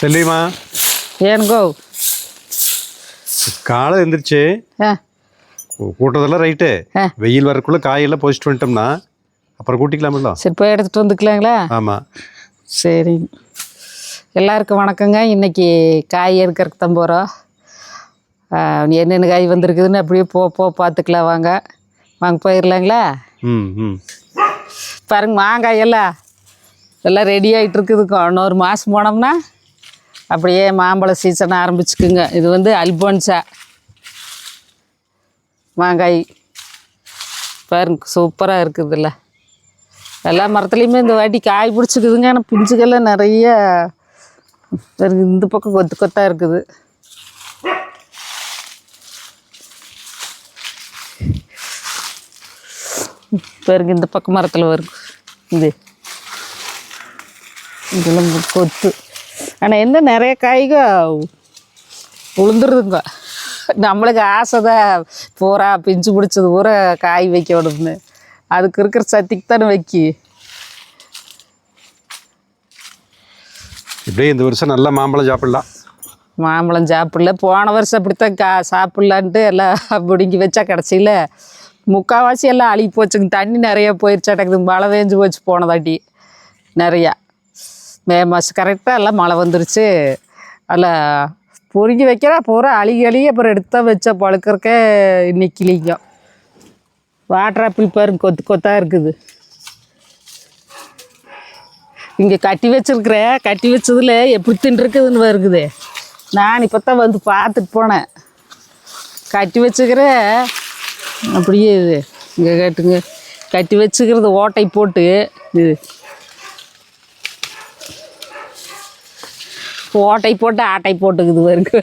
செல்விமா ஏனுங்கோ காலை எந்திரிச்சு கூட்டதெல்லாம் ரைட்டு. வெயில் வரக்குள்ள காயெல்லாம் பொசிட்டு வந்துட்டோம்னா அப்புறம் கூட்டிக்கலாமில்ல. சரி போய் எடுத்துகிட்டு வந்துக்கலாங்களா? ஆமாம். சரி, எல்லாருக்கும் வணக்கங்க. இன்றைக்கி காய் எடுக்கிறதுக்கு தான் போகிறோம். என்னென்ன காய் வந்திருக்குதுன்னு அப்படியே பார்த்துக்கலாம். வாங்க போயிடலாங்களா? பாருங்க, மாங்காய் எல்லாம் ரெடி ஆகிட்டு இருக்குதுக்கோ. இன்னொரு மாதம் போனோம்னா அப்படியே மாம்பழ சீசன் ஆரம்பிச்சுக்குங்க. இது வந்து அல்போன்சா மாங்காய் பாருங்க, சூப்பராக இருக்குதுல்ல. எல்லா மரத்துலேயுமே இந்த வாட்டி காய் பிடிச்சிக்குதுங்க. ஆனால் பிடிச்சிக்கெல்லாம் நிறைய இந்த பக்கம் கொத்து கொத்தாக இருக்குது. பாருங்க, இந்த பக்கம் மரத்தில் வரும் இதெல்லாம் கொத்து. ஆனால் என்ன நிறைய காய்க உளுந்துருதுங்க. நம்மளுக்கு ஆசை தான் பூரா பிஞ்சு பிடிச்சது பூரா காய் வைக்க விடுதுன்னு. அதுக்கு இருக்கிற சத்திக்கு தானே வைக்கி. இப்படியே இந்த வருஷம் நல்லா மாம்பழம் சாப்பிடலாம். மாம்பழம் சாப்பிடல, போன வருஷம் அப்படித்தான் சாப்பிட்லான்ட்டு எல்லாம் பிடுங்கி வச்சா கடைசியில் முக்கால்வாசி எல்லாம் அழுகி போச்சுங்க. தண்ணி நிறையா போயிடுச்சாட்டக்குது. மழை வேஞ்சு போச்சு போனதாட்டி நிறையா. மே மாதம் கரெக்டாக எல்லாம் மழை வந்துருச்சு. அதில் பொறுங்கி வைக்கிறா பூரா அழுகி அப்புறம் எடுத்து தான் வச்சா பழுக்கிறக்கே இன்னைக்கு இல்லைங்க. வாட்டர் ஆப்பிள் பாருங்க, கொத்து கொத்தாக இருக்குது. இங்கே கட்டி வச்சதில் எப்படி தின்றுக்குதுன்னு வருகுது. நான் இப்போ தான் வந்து பார்த்துட்டு போனேன். கட்டி வச்சுக்கிற அப்படியே இது இங்கே கேட்டுங்க. கட்டி வச்சுக்கிறது ஓட்டை போட்டு இது ஓட்டை போட்டு ஆட்டை போட்டுக்குது பாருங்க.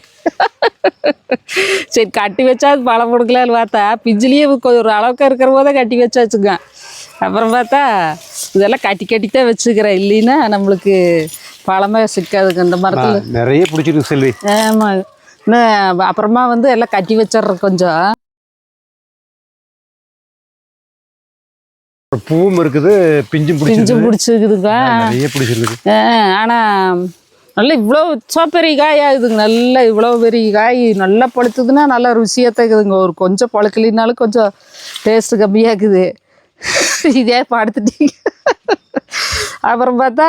சரி, கட்டி வச்சா அது பழம் கொடுக்கலான்னு பார்த்தா பிஞ்சிலேயே ஒரு அளவுக்கு இருக்கிற போதே கட்டி வச்சாச்சுங்க. அப்புறம் பார்த்தா இதெல்லாம் கட்டி தான் வச்சுக்கிறேன். இல்லைன்னா நம்மளுக்கு பழமே சிக்காதுங்க. இந்த மரத்தில் நிறைய பிடிச்சிருக்கு செல்வி. ஆமாம், இன்னும் அப்புறமா வந்து எல்லாம் கட்டி வச்சிட்றேன். கொஞ்சம் பூவும் இருக்குது, பிஞ்சும் பிடிச்சிருக்குதுங்க. நிறைய பிடிச்சிருக்கு. ஆனால் நல்லா இவ்வளோ பெரிய காய் ஆகுதுங்க. நல்லா இவ்வளோ பெரிய காய் நல்லா பழுத்துதுன்னா நல்லா ருசியாக இருக்குதுங்க. ஒரு கொஞ்சம் பழுக்கலினாலும் கொஞ்சம் டேஸ்ட்டு கம்மியாக இருக்குது. இதே படுத்துட்டீங்க. அப்புறம் பார்த்தா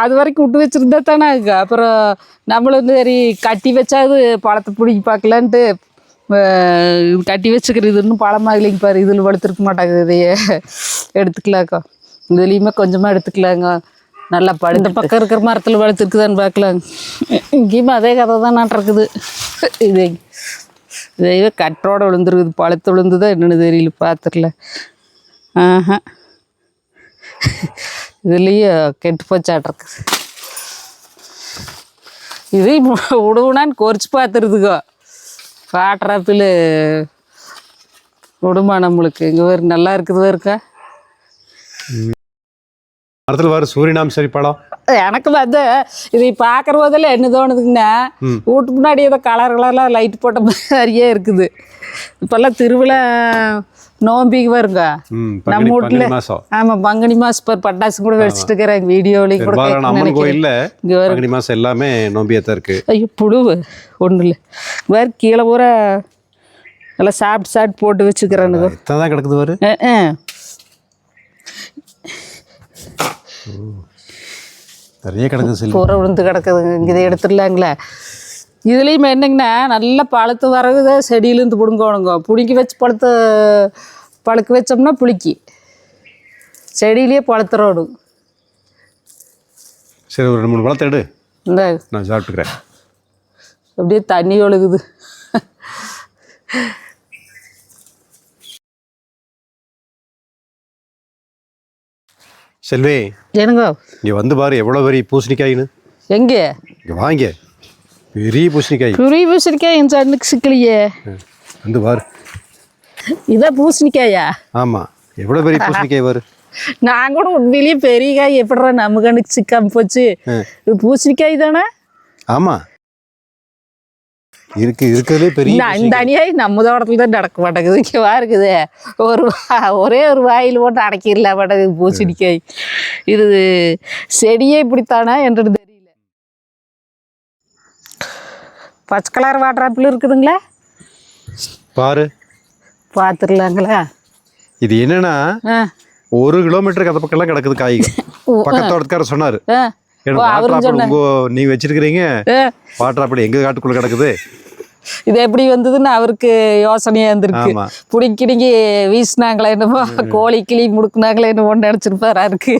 அது வரைக்கும் விட்டு வச்சுருந்தா தானே. அப்புறம் நம்மளும் வந்து சரி கட்டி வச்சாது பழத்தை பிடிக்கி பார்க்கலான்ட்டு கட்டி வச்சுக்கிறது. இன்னும் பழமாகலைங்க பாரு. இதில் படுத்துருக்க மாட்டாங்க. இதையே எடுத்துக்கலாக்கா. இதுலேயுமே கொஞ்சமாக எடுத்துக்கலாங்க. நல்லா இந்த பக்கம் இருக்கிற மரத்தில் பழுத்துருக்குதான்னு பார்க்கலாங்க. இங்கேயுமே அதே கதை தான் நாட்டிருக்குது. இதே கட்டோட விழுந்துருக்குது. பழுத்து விழுந்துதான் என்னென்னு தெரியல, பார்த்துடல. இதுலேயும் கெட்டு போச்சாட்டிருக்குது. இதையும் விடுவுனான்னு கொறிச்சு பார்த்துருதுக்கோ. வாட்டர் ஆப்பிள் விடுமா நம்மளுக்கு. இங்கே வேறு நல்லா இருக்குது இருக்கா. மரத்தில் வர சூரியனாம் சரி படம் எனக்கு வந்து இதை பார்க்குற போதெல்லாம் என்ன தோணுதுங்கன்னா, வீட்டு முன்னாடி ஏதோ கலர்லாம் லைட் போட்ட மாதிரியே இருக்குது. இப்போல்லாம் திருவிழா நோம்பிக்கு வருங்க நம்ம வீட்டில். ஆமாம், பங்குனி மாதம் பட்டாசு கூட வச்சுட்டு இருக்கிறேன். வீடியோலையும் கூட பங்குனி மாதம் எல்லாமே நோம்பியாக தான் இருக்குது. ஐயோ புழுவு ஒன்றும் இல்லை. வேறு கீழே பூரா நல்லா சாப்பிட்டு போட்டு வச்சுக்கிறேன்னு தான் கிடக்குது. வரு நிறைய கிடக்குது. பூரா விழுந்து கிடக்குதுங்க. இதை எடுத்துடலாங்களே. இதுலேயும் என்னங்கன்னா நல்லா பழுத்து வரகுத செடியிலேருந்து பிடுங்கணுங்க. பிடுங்கி வச்சு பழுக்க வச்சோம்னா புளிக்கி செடியிலேயே பழுத்துறோடும். சரி, ஒரு 2-3 பழத்தை எடு, இந்த நான் சாப்பிட்டுக்கிறேன். அப்படியே தண்ணி ஒழுகுது. செல்வி, ஏனுங்க இங்கே வந்து பாரு எவ்வளோ பெரிய பூசணிக்காயின்னு. எங்கே? இங்கே வாங்க, பெரிய பூசணிக்காய். பெரிய பூசணிக்காய் என் சண்ணுக்கு சிக்கலையே. வந்து பாரு, இதான் பூசணிக்காயா? ஆமாம், எவ்வளோ பெரிய பூசணிக்காய் பாரு. நான் கூட உண்மையிலேயே பெரிய காய் எப்படிறா நம்ம கண்ணுக்கு சிக்காம போச்சு. இது பூசணிக்காய் தானே? ஆமாம், இருக்கிறதுலே பெரிய. இந்த அநியாயம் நம்ம தோட்டத்தில் தான் நடக்க மாட்டேங்குது. இங்கே இருக்குது ஒரே ஒரு வாயில் போட்டு அடைக்கிடல மாட்டேங்குது பூசணிக்காய். இது செடியே இப்படித்தானே என்று பச்சை கலர் வாட்டர் ஆப்பிள் இருக்குதுங்களா? பாரு, பார்த்துடலாங்களா? இது என்னன்னா 1 கிலோமீட்டருக்கு அந்த பக்கம்லாம் கிடக்குது காய். பக்கத்தோட்டக்காரர் சொன்னாரு, வாட்டர் ஆப்பிள் நீ வச்சிருக்கிறீங்க, வாட்டர் ஆப்பிள் எங்க காட்டுக்குள்ள கிடக்குது. இது எப்படி வந்ததுன்னு அவருக்கு யோசனையா இருந்திருக்கு. பிடிக்கிடிங்கி வீசினாங்களே என்னமோ, கோழி கிளி முடுக்குனாங்களே என்னமோ நினைச்சிருப்பாரா இருக்கு.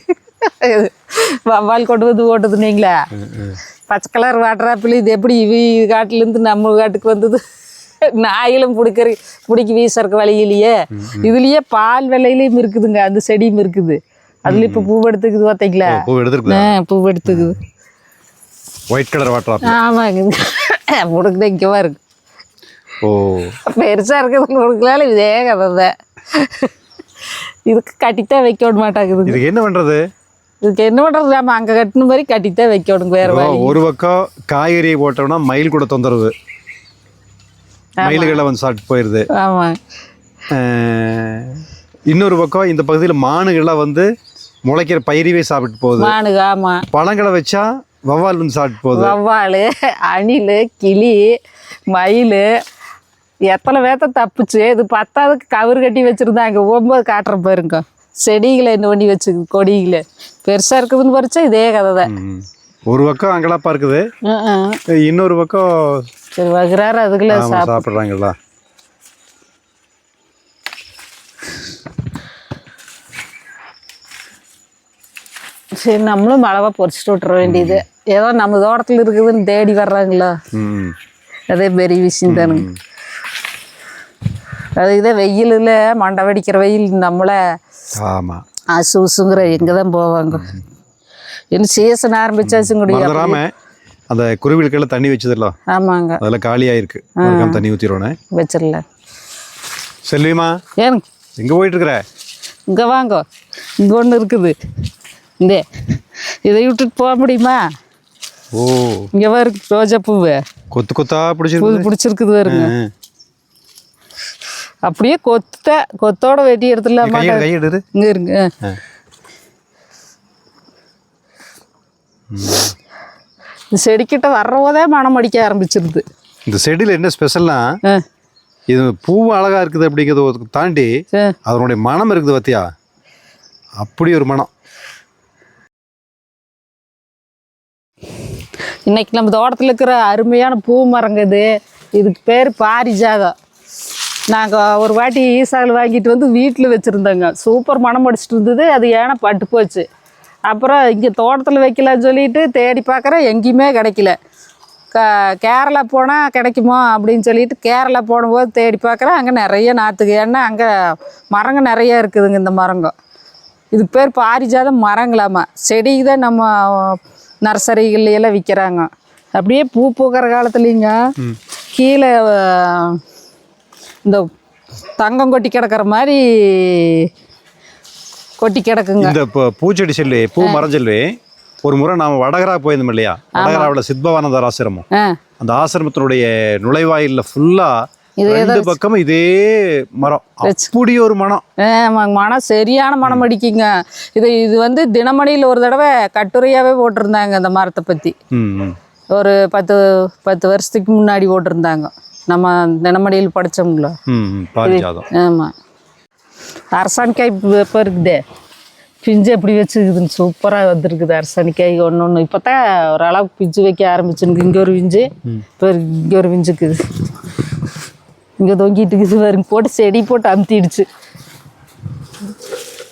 வவ்வால் கொண்டு வந்து ஓட்டுது. நீங்களா பச்சை கலர் வாட்டர் ஆப்பிள் இது எப்படி காட்டுலேருந்து நம்ம காட்டுக்கு வந்தது? நாயிலும் பிடிக்கி வீசறக்கு வழியிலேயே இதுலயே பால் வெள்ளையிலையும் இருக்குதுங்க, அந்த செடியும் இருக்குது. அதுல இப்ப பூ எடுத்துக்குது பார்த்தீங்களா? பூ எடுத்துக்குது. White colour water apple. ஆமாங்க, முடுக்குதான் இங்கவா இருக்கு. ஓ, பெருசா இருக்கிறது முடுக்கலால இதே கதை தான். இதுக்கு கட்டித்தான் வைக்க விட மாட்டாங்குது. இதுக்கு என்ன பண்றது? இதுக்கு என்ன பண்றது? நம்ம அங்க கட்டின மாதிரி கட்டித்தான் வைக்க விடுங்க. வேற வழி. ஒரு பக்கம் காய்கறியை போட்டோம்னா மயில் கூட தொந்தரவு, மயில்களை வந்து சாப்பிட்டு போயிடுது. ஆமா. இன்னொரு பக்கம் இந்த பகுதியில் மானுகள்லாம் வந்து முளைக்கிற பயிரவே சாப்பிட்டு போகுது. மானுக. ஆமா. பழங்களை வச்சா வவ்வால் வந்து சாப்பிட்டு போகுது. வவ்வால், அணில், கிளி, மயில் எத்தனை வேத்த தப்புச்சு. இது 10க்கு கவர் கட்டி வச்சிருந்தாங்க. 9 காட்டுற பாருங்க. செடிகளை என்ன பண்ணி வச்சுக்குது, கொடிகளை பெருசா இருக்குதுன்னு பறிச்சா இதே கதை தான். ஒரு பக்கம் அங்கலாப்பா இருக்குது, இன்னொரு பக்கம் சரி வகுறாரு அதுக்குள்ள சாப்பிட்றாங்களா. சரி, நம்மளும் அளவா பொறிச்சிட்டு விட்டுற வேண்டியது. ஏதோ நம்ம தோட்டத்தில் இருக்குதுன்னு தேடி வர்றாங்களா, அதே பெரிய விஷயம் தானுங்க. அதுக்குதான் வெயிலில் மண்டை வெடிக்கிற வெயில் நம்மள அசுசுங்கிற எங்கே தான் போவாங்க. இன்னும் சீசன் ஆரம்பிச்சாச்சும் கூட அந்த குருவிகளுக்கெல்லாம் தண்ணி வச்சதுலாம். ஆமாங்க, அதெல்லாம் காலியாயிருக்கு. தண்ணி ஊற்றிடுவோம், வச்சிடலாம். செல்விமா, ஏனுங்க எங்கே போயிட்டு இருக்கிற? இங்கே வாங்க, இங்கே ஒன்று இருக்குது. இந்த இதை விட்டுட்டு போக முடியுமா? ஓ, இங்கே வரும் ரோஜா பூவு கொத்து கொத்தா பிடிச்சிருக்குது வருங்க. அப்படியே கொத்தோட வெட்டி எடுத்துடலாமா? இங்கே இருங்க. இந்த செடிக்கிட்ட வர்றவோதே மனம் அடிக்க ஆரம்பிச்சிருது. இந்த செடியில் என்ன ஸ்பெஷல்னா, இது பூவும் அழகா இருக்குது அப்படிங்கிறத தாண்டி அதனுடைய மனம் இருக்குது பார்த்தியா, அப்படி ஒரு மனம். இன்னைக்கு நம்ம தோட்டத்தில் இருக்கிற அருமையான பூ மரங்க இது. இதுக்கு பேர் பாரிஜாதம். நாங்கள் ஒரு வாட்டி ஈசால் வாங்கிட்டு வந்து வீட்டில் வச்சுருந்தோங்க. சூப்பர் மனம் அடிச்சிட்டு இருந்தது. அது ஏன்னா பட்டு போச்சு. அப்புறம் இங்கே தோட்டத்தில் வைக்கலான்னு சொல்லிட்டு தேடி பார்க்குறேன், எங்கேயுமே கிடைக்கல. கேரளா போனால் கிடைக்குமோ அப்படின்னு சொல்லிட்டு கேரளா போடும்போது தேடி பார்க்குறேன், அங்கே நிறைய நாற்றுக்கு. ஏன்னா அங்கே மரங்க நிறைய இருக்குதுங்க. இந்த மரங்க இதுக்கு பேர் பாரிஜாதம் மரங்களாமா. செடிக்கு தான் நம்ம நர்சரிகள்லாம் விற்கிறாங்க. அப்படியே பூ பூக்கிற காலத்துலேங்க கீழே இந்த தங்கம் கொட்டி கிடக்கிற மாதிரி கொட்டி கிடக்குங்க. இந்த பூச்செடி செல்வி, பூ மரம் செல்வி, ஒரு முறை நாம வடகரா போயிருந்தோம் இல்லையா? வடகராவில் சித்பவானந்தர் ஆசிரமம். அந்த ஆசிரமத்தினுடைய நுழைவாயில ஃபுல்லா 2 பக்கமும் இதே மரம். அப்படி ஒரு மனம். மனம் சரியான மனம் அடிக்குங்க. இது வந்து தினமணியில் ஒரு தடவை கட்டுரையாவே போட்டிருந்தாங்க இந்த மரத்தை பத்தி. ஒரு 10 வருஷத்துக்கு முன்னாடி போட்டிருந்தாங்க. நம்ம தினமணியில் படிச்சோம்ல. ஆமா. அரசாணிக்காய் இப்போ இருக்குதே, பிஞ்சு எப்படி வச்சுக்குதுன்னு சூப்பராக வந்துருக்குது. அரசாணிக்காய் ஒன்று இப்போ தான் ஓரளவுக்கு பிஞ்சு வைக்க ஆரம்பிச்சுருக்கு. இங்கே ஒரு பிஞ்சு, இப்போ இங்கே ஒரு பிஞ்சுக்குது. இங்கே தொங்கிட்டு இருக்குது பாருங்க. போட்டு செடி போட்டு அமுத்திடுச்சு,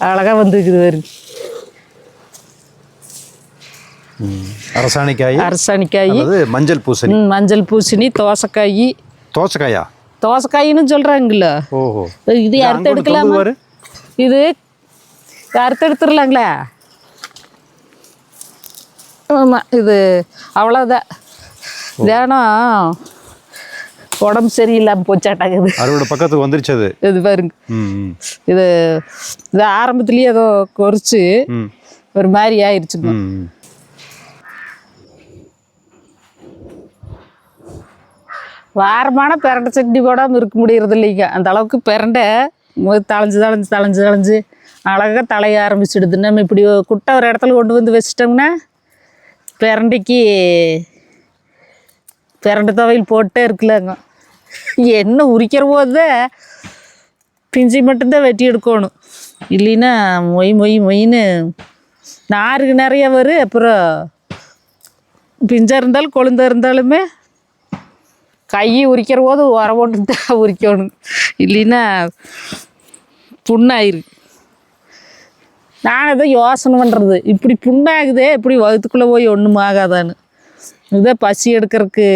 அழகாக வந்துருக்குது பாருங்க. அரசாணிக்காய், மஞ்சள் பூசணி, மஞ்சள் பூசணி, தோசைக்காயின்னு சொல்கிறாங்கல்ல. இது அறுத்து எடுக்கலாமா? இது அறுத்து எடுத்துடலாங்களா? ஆமாம், இது அவ்வளோதான். தினம் உடம்பு சரியில்லாமல் போச்சாட்டாங்குது. அறுவடை பக்கத்துக்கு வந்துருச்சு அது. இது பாருங்க, இது ஆரம்பத்துலேயே ஏதோ கொறிச்சு ஒரு மாதிரி ஆயிடுச்சுங்க. வாரமான பிரண்டை சட்னி போடாமல் இருக்க முடியறது இல்லைங்க. அந்த அளவுக்கு பிரண்டை தளைஞ்சு அழகாக தலைய ஆரம்பிச்சிடுது. நம்ம இப்படி குட்டை ஒரு இடத்துல கொண்டு வந்து வச்சிட்டோம்னா பிரண்டைக்கு பிரண்டு துவையல் போட்டே இருக்கலாங்க. என்ன உரிக்கிற போது பிஞ்சு மட்டும்தான் வெட்டி எடுக்கணும், இல்லைன்னா மொயின்னு நாருக்கு நிறைய வரும். அப்புறம் பிஞ்சாக இருந்தாலும் கொழுந்தாக இருந்தாலுமே கை உரிக்கிற போது உர போட்டு தான் உரிக்கணும், இல்லைன்னா புண்ணாயிரு. நான் எதை யோசனை பண்ணுறது, இப்படி புண்ணாகுதே, இப்படி வகுத்துக்குள்ளே போய் ஒன்றும் ஆகாதான்னு. இதுதான் பசி எடுக்கிறதுக்கு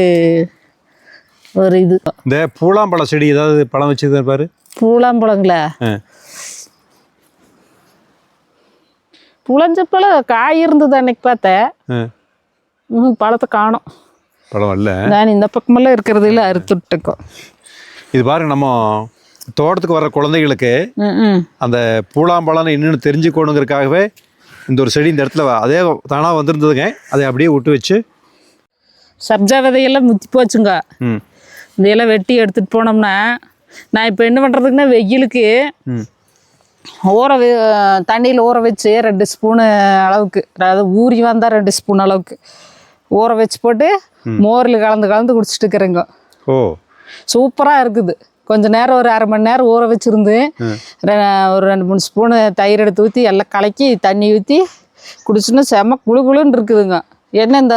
ஒரு இது. இந்த பூலாம்பழம் செடி ஏதாவது பழம் வச்சுருந்தா பாரு. பூலாம்பழங்களா? புளஞ்சப்பழம் காய் இருந்தது அன்னைக்கு பார்த்தேன். பழத்தை காணோம். பழம் இல்லை. நான் இந்த பக்கமெல்லாம் இருக்கிறது இல்லை, அறுத்துட்டுக்கோம். இது பாருங்க, நம்ம தோட்டத்துக்கு வர்ற குழந்தைகளுக்கு அந்த பூலாம்பழம்னு என்னென்னு தெரிஞ்சுக்கணுங்கிறதுக்காகவே இந்த ஒரு செடி இந்த இடத்துல அதே தானாக வந்துருந்ததுங்க. அதை அப்படியே விட்டு வச்சு சப்ஜா விதையெல்லாம் முத்தி போச்சுங்க. இதையெல்லாம் வெட்டி எடுத்துகிட்டு போனோம்னா, நான் இப்போ என்ன பண்ணுறதுக்குன்னா, வெயிலுக்கு தண்ணியில் ஊற வச்சு 2 ஸ்பூனு அளவுக்கு, அதாவது ஊறி வந்தால் 2 ஸ்பூன் அளவுக்கு ஊற வச்சு போட்டு மோரில் கலந்து குடிச்சிட்டு இருக்கிறேங்க. ஓ, சூப்பராக இருக்குது. கொஞ்சம் நேரம் ஒரு 1/2 மணி நேரம் ஊற வச்சுருந்து ஒரு 2-3 ஸ்பூனு தயிர் எடுத்து ஊற்றி எல்லாம் கலக்கி தண்ணி ஊற்றி குடிச்சுன்னா செம்ம குளுன்னு இருக்குதுங்க. என்ன இந்த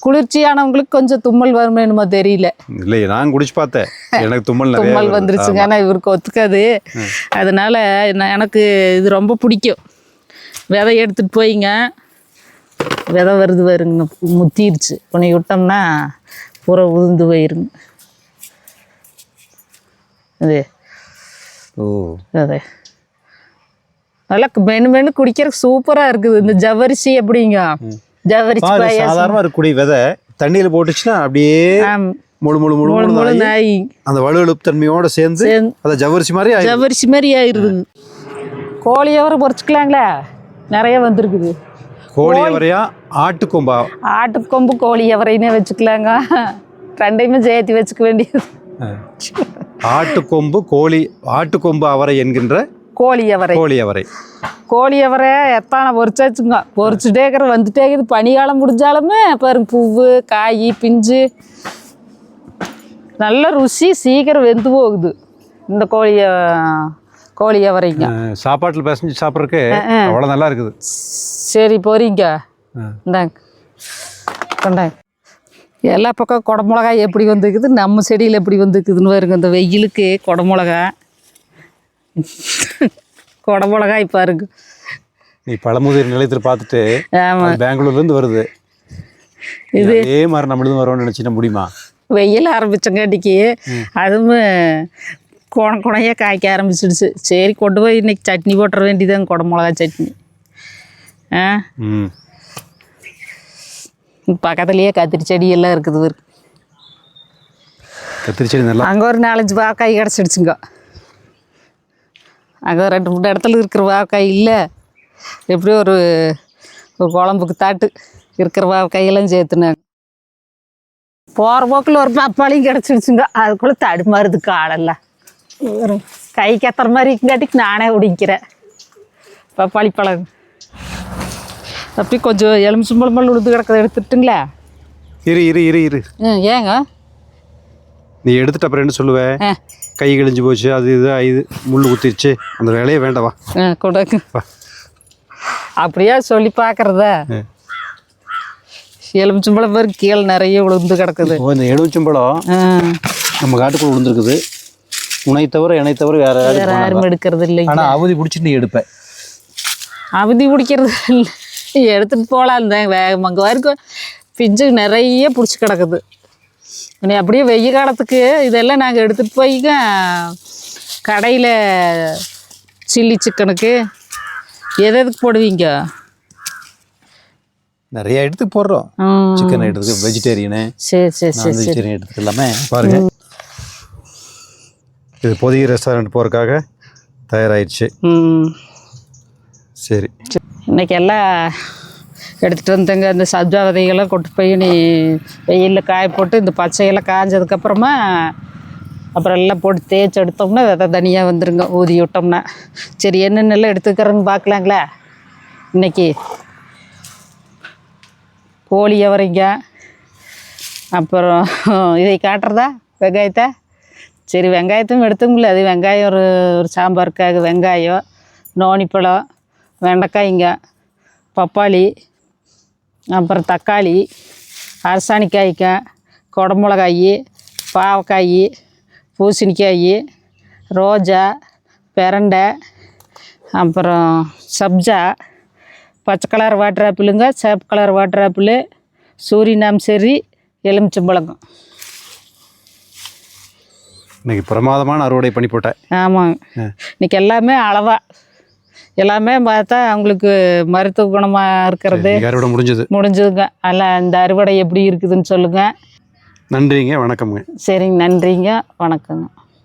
குளிர்ச்சியானவங்களுக்கு கொஞ்சம் தும்மல் வருமே என்னமோ தெரியல. இல்லை, நான் குடிச்சு பார்த்தேன், எனக்கு தும்மல் வந்துருச்சுங்க. ஆனால் இவருக்கு ஒத்துக்காது. அதனால எனக்கு இது ரொம்ப பிடிக்கும். விதை எடுத்துகிட்டு போயிங்க, விதை வருங்க, முத்திருச்சு. உன்னை விட்டோம்னா பூரா உதிர்ந்து போயிருங்க. அது அதே நல்லா மென்னு குடிக்கிறதுக்கு சூப்பராக இருக்குது. இந்த ஜவ்வரிசி எப்படிங்க, ஜவ்வரிசி சாதாரணமாக இருக்கக்கூடிய விதை தண்ணியில் போட்டுச்சுன்னா அப்படியே முழு நாய் அந்த வலுவழுப்பு தன்மையோட சேர்ந்து அதை ஜவ்வரிசி மாதிரி ஆயிடுதுங்க. கோழி அவரை பொறிச்சிக்கலாங்களா? நிறைய வந்திருக்குது. கோழி அவரையா ஆட்டுக்கொம்பு கோழி அவரைன்னே வச்சுக்கலாங்க. ரெண்டையுமே சேர்த்து வச்சுக்க வேண்டியது. ஆட்டுக்கொம்பு அவரை என்கின்ற கோழி அவரை எத்தான பொறிச்சாச்சுங்க. பொறிச்சுட்டே வந்துட்டே இருக்குது. பனிக்காலம் முடிஞ்சாலுமே பாருங்க, பூவு காய் பிஞ்சு நல்ல ருசி, சீக்கிரம் வெந்து போகுது இந்த கோழி அவரைங்க. சாப்பாட்டில் பிசைஞ்சு சாப்பிட்றதுக்கு அவ்வளோ நல்லா இருக்குது. சரி போறீங்க, இந்தாங்க கொண்டாங்க. எல்லா பக்கம் குடமிளகாய் எப்படி வந்துருக்குது, நம்ம செடியில் எப்படி வந்துருக்குதுன்னு பாருங்க. இந்த வெயிலுக்கு குடமிளகாய் பாருங்க. நீ பழமுதிர் நிலையத்தில் பார்த்துட்டு பெங்களூர்லேருந்து வருது, இது அதே மாதிரி நம்மளும் வரோம்னு நினச்சிட முடியுமா? வெயில் ஆரம்பிச்சங்காட்டிக்கு அதுவும் குணையாக காய்க்க ஆரம்பிச்சிடுச்சு. சரி கொண்டு போய் இன்னைக்கு சட்னி போட்டுற வேண்டியதாங்க, குடமிளகா சட்னி. பக்கத்துலேயே கத்திரி செடி எல்லாம் இருக்குது. கத்திரி செடி நல்லா. அங்கே ஒரு 4-5 வாக்காய் கிடச்சிடுச்சுங்க. அங்கே 2-3 இடத்துல இருக்கிற வாக்காய் இல்லை, எப்படியும் ஒரு குழம்புக்கு தாட்டு இருக்கிற வாக்காயெல்லாம் சேர்த்துனாங்க. போகிற போக்கில் ஒரு பப்பாளியும் கிடச்சிடுச்சுங்க. அதுக்குள்ளே தடுமாறுதுக்கு ஆளெல்லாம் கை கத்துற மாதிரி இருக்குங்காட்டிக்கு நானே ஒடிக்கிறேன். பப்பாளி பழம் அப்படி கொஞ்சம் எலுமிச்சம்பழம் உளுந்து கிடக்கிறத எடுத்துட்டுங்களா? இரு ஏங்க நீ எடுத்துட்டு அப்புறம் என்ன சொல்லுவேன்? கை கிழிஞ்சு போச்சு, அது இது முள் குத்திருச்சு, அந்த வேலையே வேண்டாவா? கொடுங்க. அப்படியா சொல்லி பார்க்குறத? எலுமிச்சம்பழம் பேர் கீழே நிறைய உளுந்து கிடக்குது. இந்த எலுமிச்சம்பழம் நம்ம காட்டுக்குள்ள விழுந்துருக்குது. உனை தவிர என்னை தவிர வேற யாரும் எடுக்கிறது இல்லை. ஆனால் அவதி பிடிச்சி நீ எடுப்பேன். அவதி பிடிக்கிறது இல்லை, எடுத்துகிட்டு போகலாம் இருந்தேன் வேகமாக. வரைக்கும் பிஞ்சு நிறைய பிடிச்சி கிடக்குது. நீ அப்படியே வெய்ய காலத்துக்கு இதெல்லாம் நாங்கள் எடுத்துகிட்டு போய்ங்க கடையில் சில்லி சிக்கனுக்கு எதுக்கு போடுவீங்க? நிறைய இடத்துக்கு போடுறோம். சிக்கன் எடுத்துக்கு, வெஜிடேரியனு, சரி வெஜிடேரியன் எடுத்துக்கு எல்லாமே பாருங்க. இது பொதிகை ரெஸ்டாரண்ட் போகிறதுக்காக தயாராகிடுச்சு. சரி, இன்னைக்கு எல்லாம் எடுத்துகிட்டு வந்தேங்க. இந்த சப்ஜா விதைகள்லாம் கொண்டு போய் நீ வெயிலில் காய போட்டு இந்த பச்சையெல்லாம் காய்ஞ்சதுக்கப்புறமா அப்புறம் எல்லாம் போட்டு தேய்ச்சி எடுத்தோம்னா விதை தனியாக வந்துடுங்க, ஊதி விட்டோம்னா. சரி, என்னென்னலாம் எடுத்துக்கிறேன்னு பார்க்கலாங்களா? இன்றைக்கி கோழி அவரைங்க, அப்புறம் இதை காட்டுறதா வெங்காயத்தை? சரி, வெங்காயத்தையும் எடுத்துங்கள. அது வெங்காயம் ஒரு சாம்பாருக்காக வெங்காயம், நோனிப்பழம், வெண்டைக்காய்ங்க, பப்பாளி, அப்புறம் தக்காளி, அரசாணிக்காய்க்க, குடமிளகாய், பாவக்காய், பூசணிக்காய், ரோஜா, பிரண்டை, அப்புறம் சப்ஜா, பச்சை கலர் வாட்டர் ஆப்பிளுங்க, சேப்பு colour water apple, Surinam cherry, எலுமிச்சம்பழங்க. இன்னைக்கு பிரமாதமான அறுவடை பண்ணி போட்டேன். ஆமாங்க. இன்னைக்கு எல்லாமே அளவாக எல்லாமே பார்த்தா அவங்களுக்கு மருத்துவ குணமாக இருக்கிறது அறுவடை முடிஞ்சதுங்க. எல்லாம் இந்த அறுவடை எப்படி இருக்குதுன்னு சொல்லுங்கள். நன்றிங்க, வணக்கம்ங்க. சரிங்க, நன்றிங்க, வணக்கங்க.